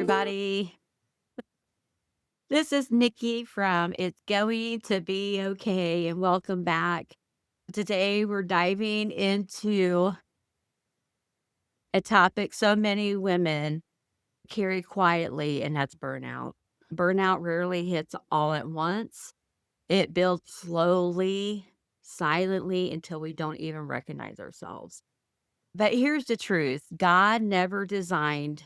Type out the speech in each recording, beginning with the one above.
everybody. This is Nikki from It's Going to Be Okay, and welcome back. Today, we're diving into a topic so many women carry quietly, and that's burnout. Burnout rarely hits all at once, it builds slowly, silently, until we don't even recognize ourselves. But here's the truth: God never designed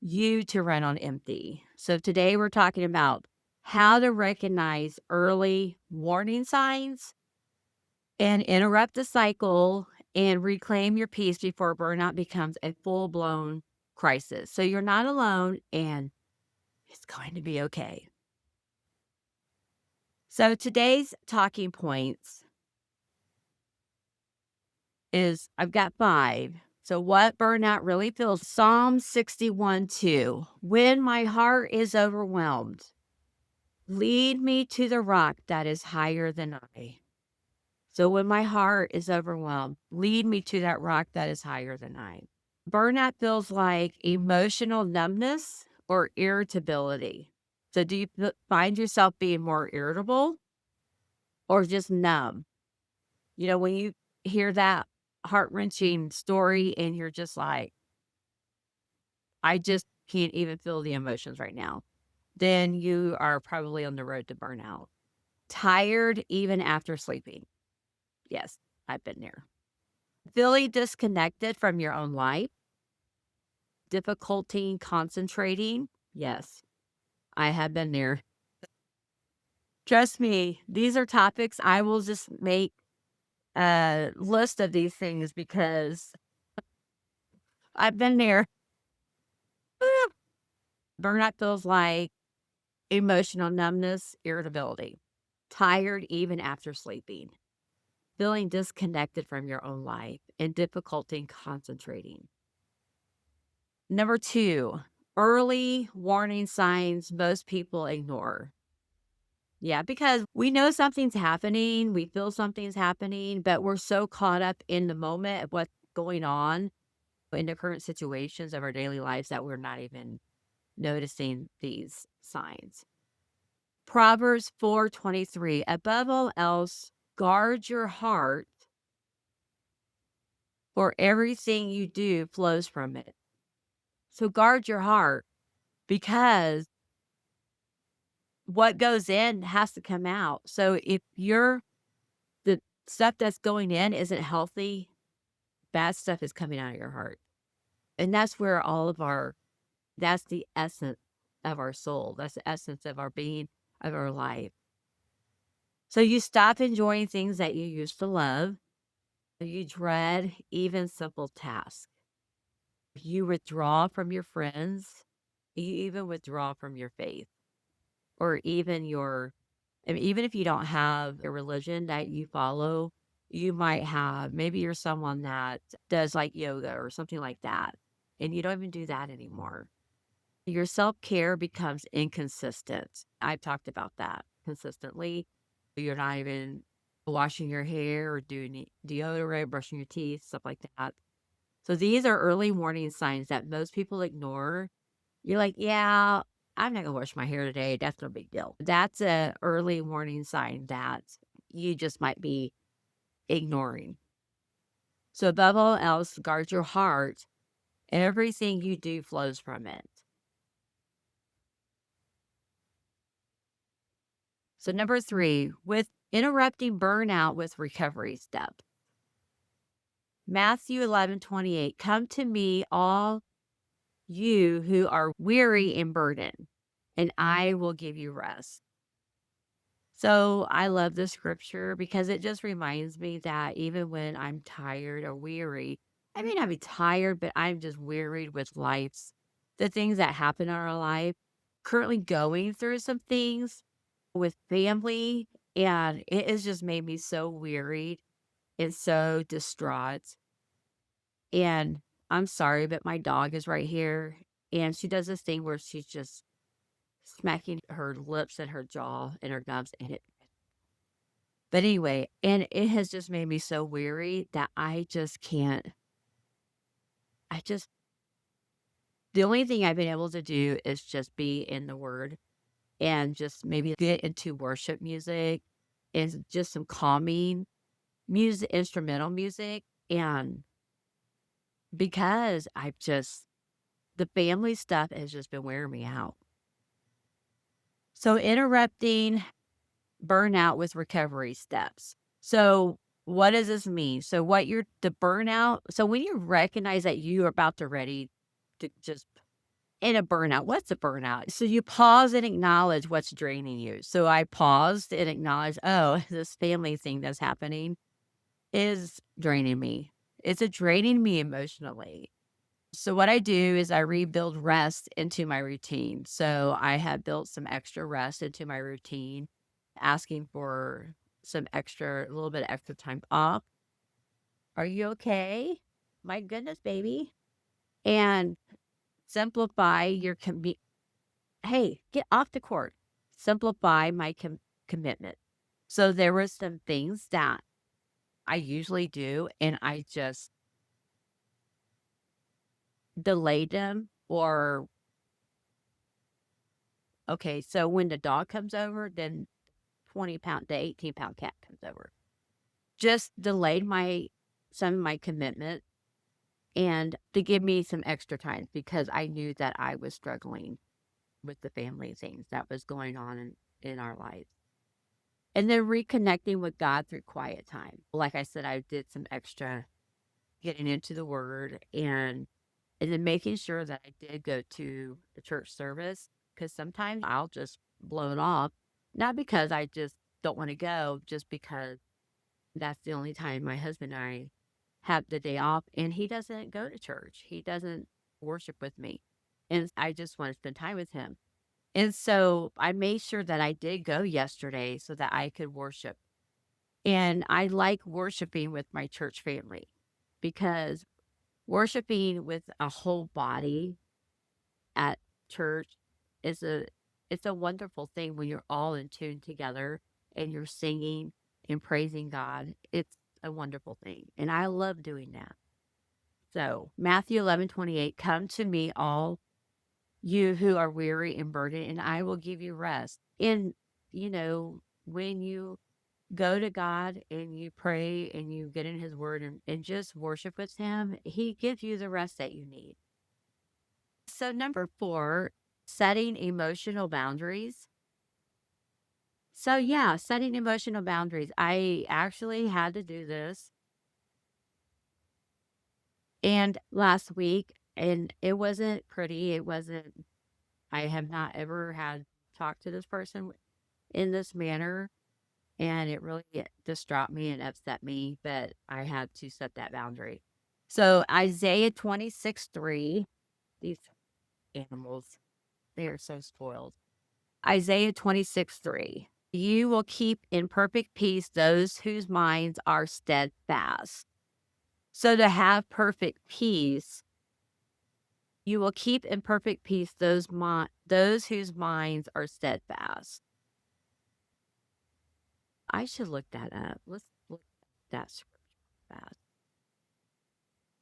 you to run on empty. So today we're talking about how to recognize early warning signs and interrupt the cycle and reclaim your peace before burnout becomes a full-blown crisis. So you're not alone and it's going to be okay. So today's talking points is I've got 5. So what burnout really feels. Psalm 61:2. When my heart is overwhelmed, lead me to the rock that is higher than I. So when my heart is overwhelmed, lead me to that rock that is higher than I. Burnout feels like emotional numbness or irritability. So do you find yourself being more irritable or just numb? When you hear that heart-wrenching story and you're just like, I just can't even feel the emotions right now, then you are probably on the road to burnout. Tired even after sleeping. Yes, I've been there. Feeling disconnected from your own life. Difficulty concentrating. Yes, I have been there. Trust me, these are topics I will just make a list of these things because I've been there. Burnout feels like emotional numbness, irritability, tired even after sleeping, feeling disconnected from your own life, and difficulty concentrating. Number 2, early warning signs most people ignore. Yeah, because we know something's happening, we feel something's happening, but we're so caught up in the moment of what's going on in the current situations of our daily lives that we're not even noticing these signs. Proverbs 4:23, above all else, guard your heart, for everything you do flows from it. So guard your heart because what goes in has to come out. So if the stuff that's going in isn't healthy, bad stuff is coming out of your heart. And that's where that's the essence of our soul. That's the essence of our being, of our life. So you stop enjoying things that you used to love. You dread even simple tasks. You withdraw from your friends. You even withdraw from your faith or even even if you don't have a religion that you follow, you might have, maybe you're someone that does like yoga or something like that, and you don't even do that anymore. Your self-care becomes inconsistent. I've talked about that consistently. You're not even washing your hair or doing deodorant, brushing your teeth, stuff like that. So these are early warning signs that most people ignore. You're like, yeah, I'm not gonna wash my hair today. That's no big deal. That's a early warning sign that you just might be ignoring. So above all else, guard your heart. Everything you do flows from it. So number 3, with interrupting burnout with recovery steps. Matthew 11:28, come to me, all you who are weary and burdened, and I will give you rest. So I love this scripture because it just reminds me that even when I'm tired or weary, I may not be tired, but I'm just wearied with the things that happen in our life. Currently going through some things with family, and it has just made me so wearied and so distraught. And I'm sorry, but my dog is right here, and she does this thing where she's just smacking her lips and her jaw and her gums, and but anyway, and it has just made me so weary that I just can't. I just The only thing I've been able to do is just be in the Word and just maybe get into worship music and just some calming music, instrumental music. And because the family stuff has just been wearing me out. So, interrupting burnout with recovery steps. So, what does this mean? So, the burnout, so when you recognize that you are about to ready to just in a burnout, what's a burnout? So, you pause and acknowledge what's draining you. So, I paused and acknowledged, oh, this family thing that's happening is draining me. It's draining me emotionally. So what I do is I rebuild rest into my routine. So I have built some extra rest into my routine, asking for a little bit of extra time off. Are you okay? My goodness, baby. And simplify your hey, get off the court. Simplify my commitment. So there were some things that I usually do, and I just delayed them. Or okay, so when the dog comes over, then 20-pound, the 18-pound cat comes over. Just delayed some of my commitment and to give me some extra time because I knew that I was struggling with the family things that was going on in our lives. And then reconnecting with God through quiet time. Like I said, I did some extra getting into the Word and then making sure that I did go to the church service because sometimes I'll just blow it off, not because I just don't want to go, just because that's the only time my husband and I have the day off, and he doesn't go to church. He doesn't worship with me, and I just want to spend time with him. And so I made sure that I did go yesterday so that I could worship. And I like worshiping with my church family because worshiping with a whole body at church is it's a wonderful thing when you're all in tune together and you're singing and praising God. It's a wonderful thing. And I love doing that. So Matthew 11:28, come to me all you who are weary and burdened, and I will give you rest. And when you go to God and you pray and you get in his word and just worship with him, he gives you the rest that you need. So number 4, setting emotional boundaries. So yeah, setting emotional boundaries. I actually had to do this and last week, and it wasn't pretty. It wasn't I have not ever had talked to this person in this manner, and it really distraught me and upset me, but I had to set that boundary. So Isaiah 26:3, these animals, they are so spoiled. Isaiah 26:3. You will keep in perfect peace those whose minds are steadfast. So to have perfect peace, you will keep in perfect peace those whose minds are steadfast. I should look that up. Let's look at that scripture fast.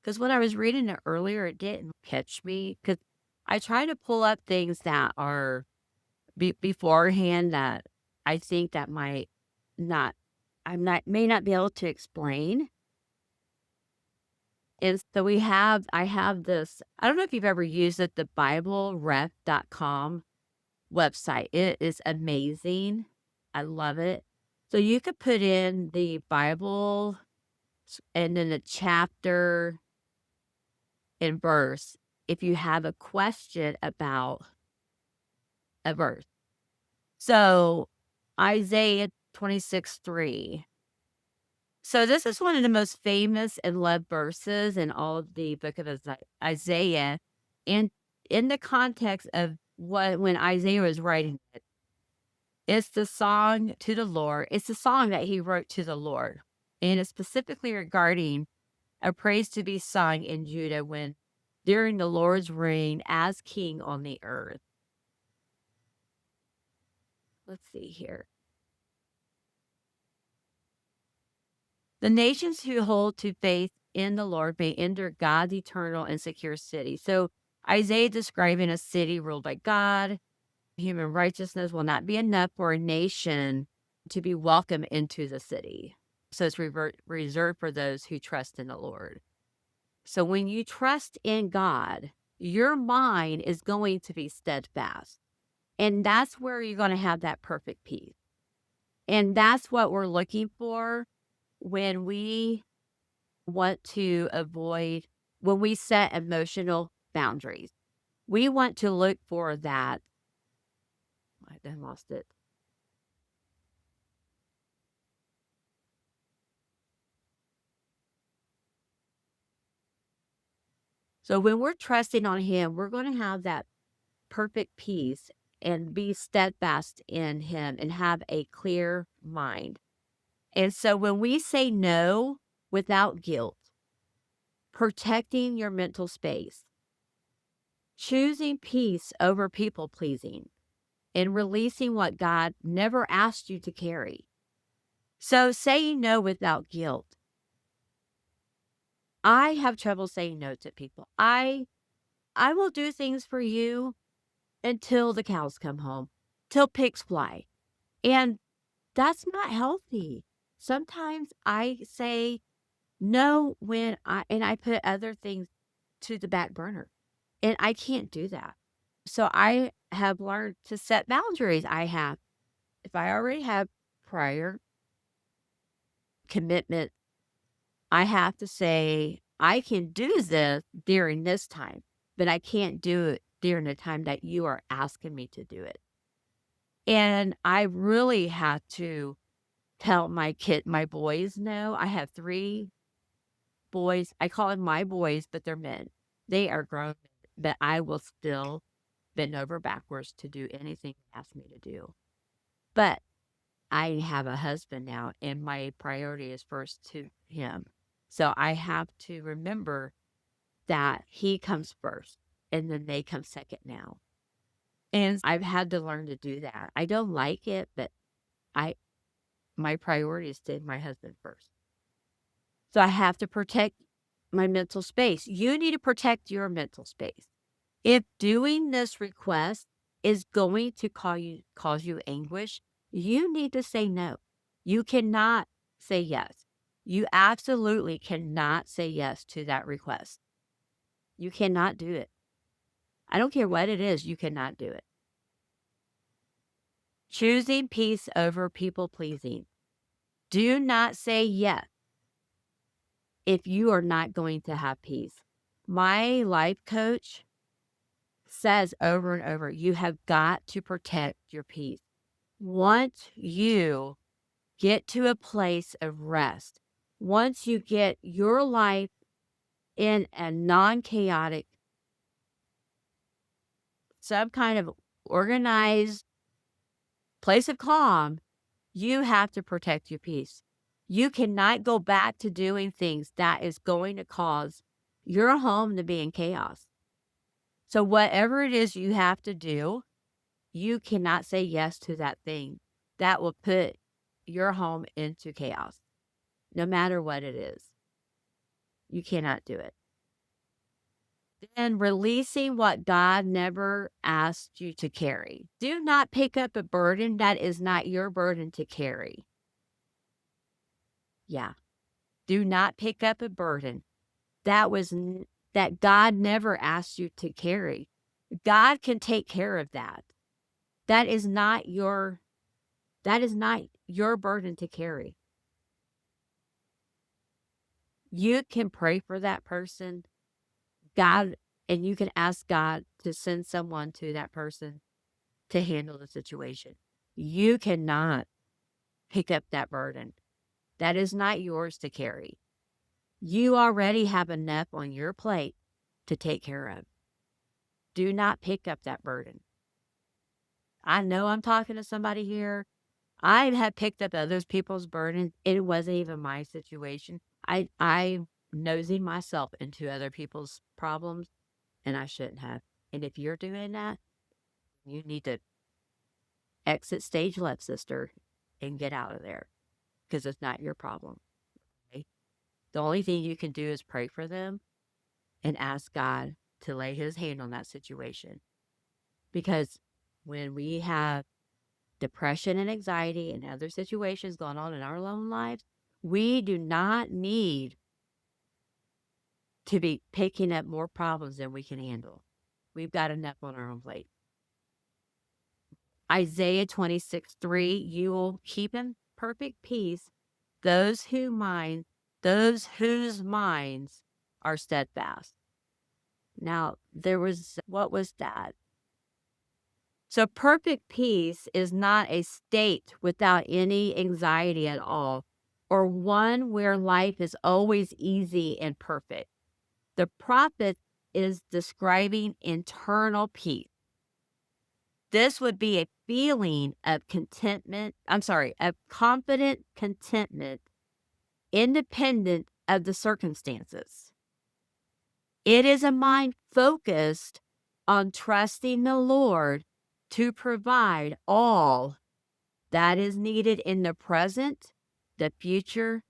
Because when I was reading it earlier, it didn't catch me. Because I try to pull up things that are beforehand that I think that might not, may not be able to explain. And so I have this, I don't know if you've ever used it, the BibleRef.com website. It is amazing. I love it. So you could put in the Bible and then the chapter and verse if you have a question about a verse. So Isaiah 26:3. So this is one of the most famous and loved verses in all of the book of Isaiah. And in the context of when Isaiah was writing it, it's the song to the Lord. It's the song that he wrote to the Lord. And it's specifically regarding a praise to be sung in Judah during the Lord's reign as king on the earth. Let's see here. The nations who hold to faith in the Lord may enter God's eternal and secure city. So Isaiah describing a city ruled by God. Human righteousness will not be enough for a nation to be welcome into the city. So it's reserved for those who trust in the Lord. So when you trust in God, your mind is going to be steadfast. And that's where you're going to have that perfect peace. And that's what we're looking for when we want to avoid, when we set emotional boundaries. We want to look for that. I then lost it. So when we're trusting on Him, we're going to have that perfect peace and be steadfast in Him and have a clear mind. And so when we say no without guilt, protecting your mental space, choosing peace over people pleasing, and releasing what God never asked you to carry. So saying no without guilt. I have trouble saying no to people. I will do things for you until the cows come home, till pigs fly. And that's not healthy. Sometimes I say no when I put other things to the back burner. And I can't do that. So I have learned to set boundaries. If I already have prior commitment, I have to say, I can do this during this time, but I can't do it during the time that you are asking me to do it. And I really have to tell my boys no. I have 3 boys. I call them my boys, but they're men. They are grown, but I will still bend over backwards to do anything they ask me to do. But I have a husband now, and my priority is first to him. So I have to remember that he comes first, and then they come second now. And I've had to learn to do that. I don't like it, but I my priority is to my husband first. So I have to protect my mental space. You need to protect your mental space. If doing this request is going to cause you anguish, you need to say no. You cannot say yes. You absolutely cannot say yes to that request. You cannot do it. I don't care what it is, you cannot do it. Choosing peace over people pleasing. Do not say yes if you are not going to have peace. My life coach says over and over, you have got to protect your peace. Once you get to a place of rest, once you get your life in a non-chaotic, some kind of organized place of calm, you have to protect your peace. You cannot go back to doing things that is going to cause your home to be in chaos. So whatever it is you have to do, you cannot say yes to that thing that will put your home into chaos, no matter what it is. You cannot do it. Then releasing what God never asked you to carry. Do not pick up a burden that is not your burden to carry. Yeah. Do not pick up a burden that God never asked you to carry. God can take care of that. That is not your burden to carry. You can pray for that person, God, and you can ask God to send someone to that person to handle the situation. You cannot pick up that burden. That is not yours to carry. You already have enough on your plate to take care of. Do not pick up that burden. I know I'm talking to somebody here. I have picked up other people's burdens. It wasn't even my situation. I'm nosing myself into other people's problems, and I shouldn't have. And if you're doing that, you need to exit stage left, sister, and get out of there because it's not your problem. Okay? The only thing you can do is pray for them and ask God to lay his hand on that situation. Because when we have depression and anxiety and other situations going on in our own lives, we do not need to be picking up more problems than we can handle. We've got enough on our own plate. Isaiah 26:3, you will keep in perfect peace those whose minds are steadfast. Now, what was that? So perfect peace is not a state without any anxiety at all, or one where life is always easy and perfect. The prophet is describing internal peace. This would be a feeling of of confident contentment, independent of the circumstances. It is a mind focused on trusting the Lord to provide all that is needed in the present, the future,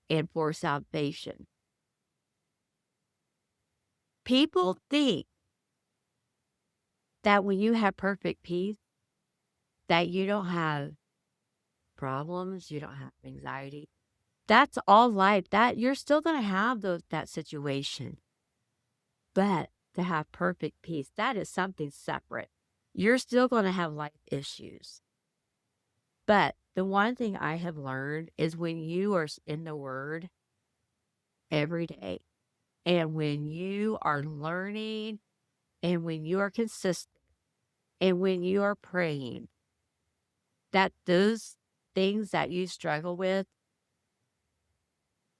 and for salvation. People think that when you have perfect peace, that you don't have problems, you don't have anxiety. That's all life. That you're still going to have that situation. But to have perfect peace, that is something separate. You're still going to have life issues. But the one thing I have learned is when you are in the Word every day, and when you are learning, and when you are consistent, and when you are praying, that those things that you struggle with,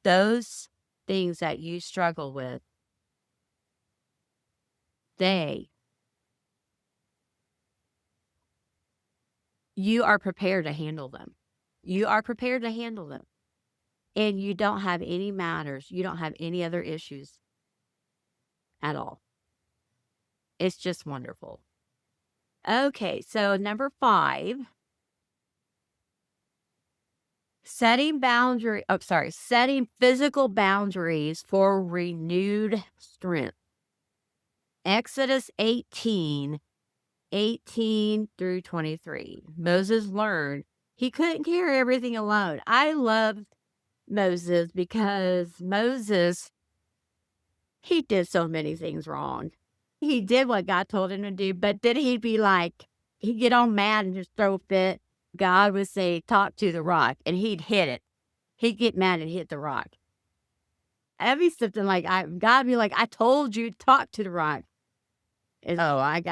those things that you struggle with, you are prepared to handle them. You are prepared to handle them. And you don't have any matters. You don't have any other issues at all. It's just wonderful. Okay, so number 5, setting physical boundaries for renewed strength. Exodus 18 through 23. Moses learned he couldn't carry everything alone. I love Moses because he did so many things wrong. He did what God told him to do, but then he'd get all mad and just throw a fit. God would say, talk to the rock, and he'd hit it. He'd get mad and hit the rock. I'd be something like, God would be like, I told you to talk to the rock. And I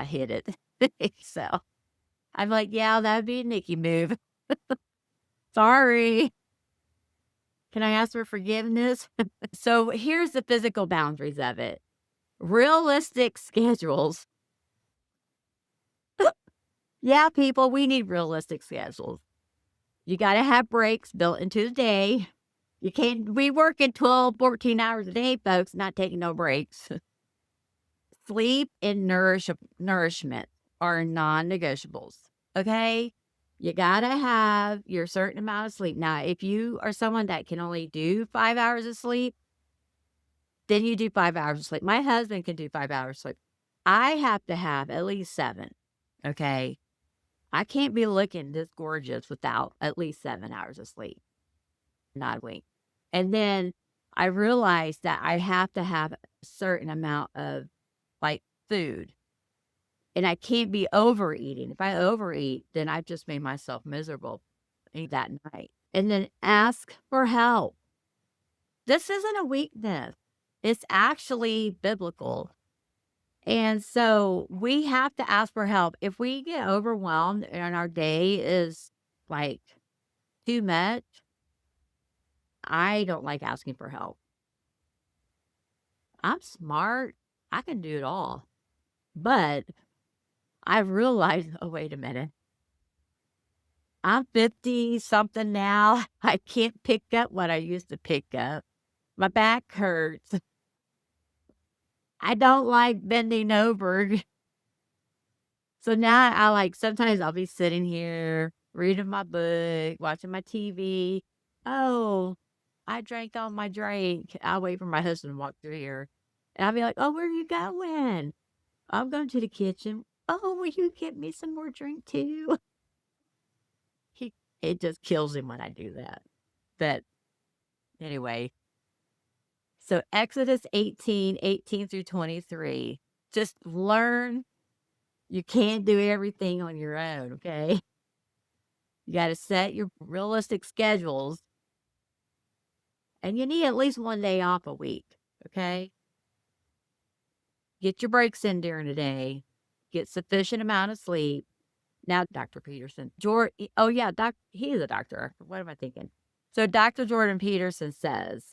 hit it. So I'm like, yeah, that'd be a Nikki move. Sorry. Can I ask for forgiveness? So here's the physical boundaries of it. Realistic schedules. Yeah, people, we need realistic schedules. You got to have breaks built into the day. You can't be working 12, 14 hours a day, folks, not taking no breaks. Sleep and nourishment are non-negotiables, okay? You got to have your certain amount of sleep. Now, if you are someone that can only do 5 hours of sleep, then you do 5 hours of sleep. My husband can do 5 hours of sleep. I have to have at least 7, okay? I can't be looking this gorgeous without at least 7 hours of sleep. Not a wink. And then I realized that I have to have a certain amount of food. And I can't be overeating. If I overeat, then I've just made myself miserable that night. And then ask for help. This isn't a weakness. It's actually biblical. And so we have to ask for help. If we get overwhelmed and our day is too much, I don't like asking for help. I'm smart. I can do it all. But I've realized, oh, wait a minute. I'm 50 something now. I can't pick up what I used to pick up. My back hurts. I don't like bending over. So now sometimes I'll be sitting here reading my book, watching my TV. Oh, I drank all my drink. I'll wait for my husband to walk through here. And I'll be like, "Oh, where are you going?" "I'm going to the kitchen." "Oh, will you get me some more drink too?" He it just kills him when I do that. But anyway, so Exodus 18 through 23. Just learn you can't do everything on your own, okay? You got to set your realistic schedules, and you need at least one day off a week, okay? Get your breaks in during the day. Get sufficient amount of sleep. Now, Dr. Peterson, oh yeah, he is a doctor. What am I thinking? So Dr. Jordan Peterson says,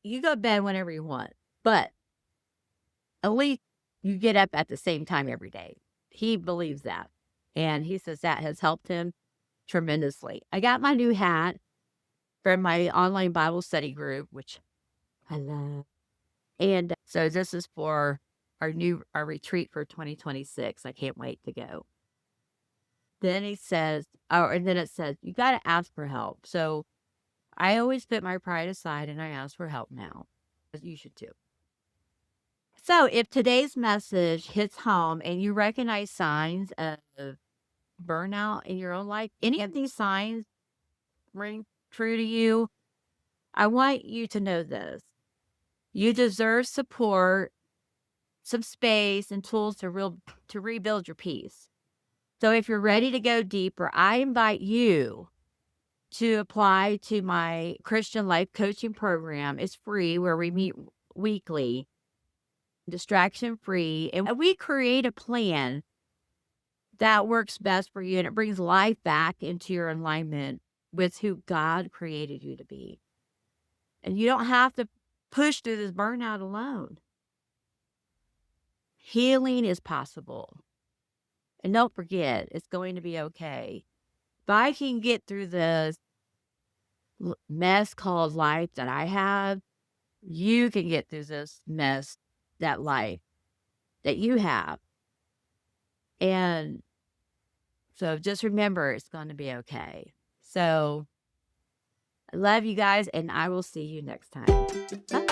you go to bed whenever you want, but at least you get up at the same time every day. He believes that. And he says that has helped him tremendously. I got my new hat from my online Bible study group, which I love. And so this is for our retreat for 2026. I can't wait to go. Then he says, oh, and then it says, you got to ask for help. So I always put my pride aside and I ask for help now. You should too. So if today's message hits home and you recognize signs of burnout in your own life, any of these signs ring true to you, I want you to know this. You deserve support, some space, and tools to rebuild your peace. So if you're ready to go deeper, I invite you to apply to my Christian life coaching program. It's free, where we meet weekly, distraction free, and we create a plan that works best for you, and it brings life back into your alignment with who God created you to be. And you don't have to push through this burnout alone. Healing is possible. And don't forget, it's going to be okay. If I can get through this mess called life that I have, you can get through this mess, that life that you have. And so just remember, it's going to be okay. So I love you guys, and I will see you next time. Bye.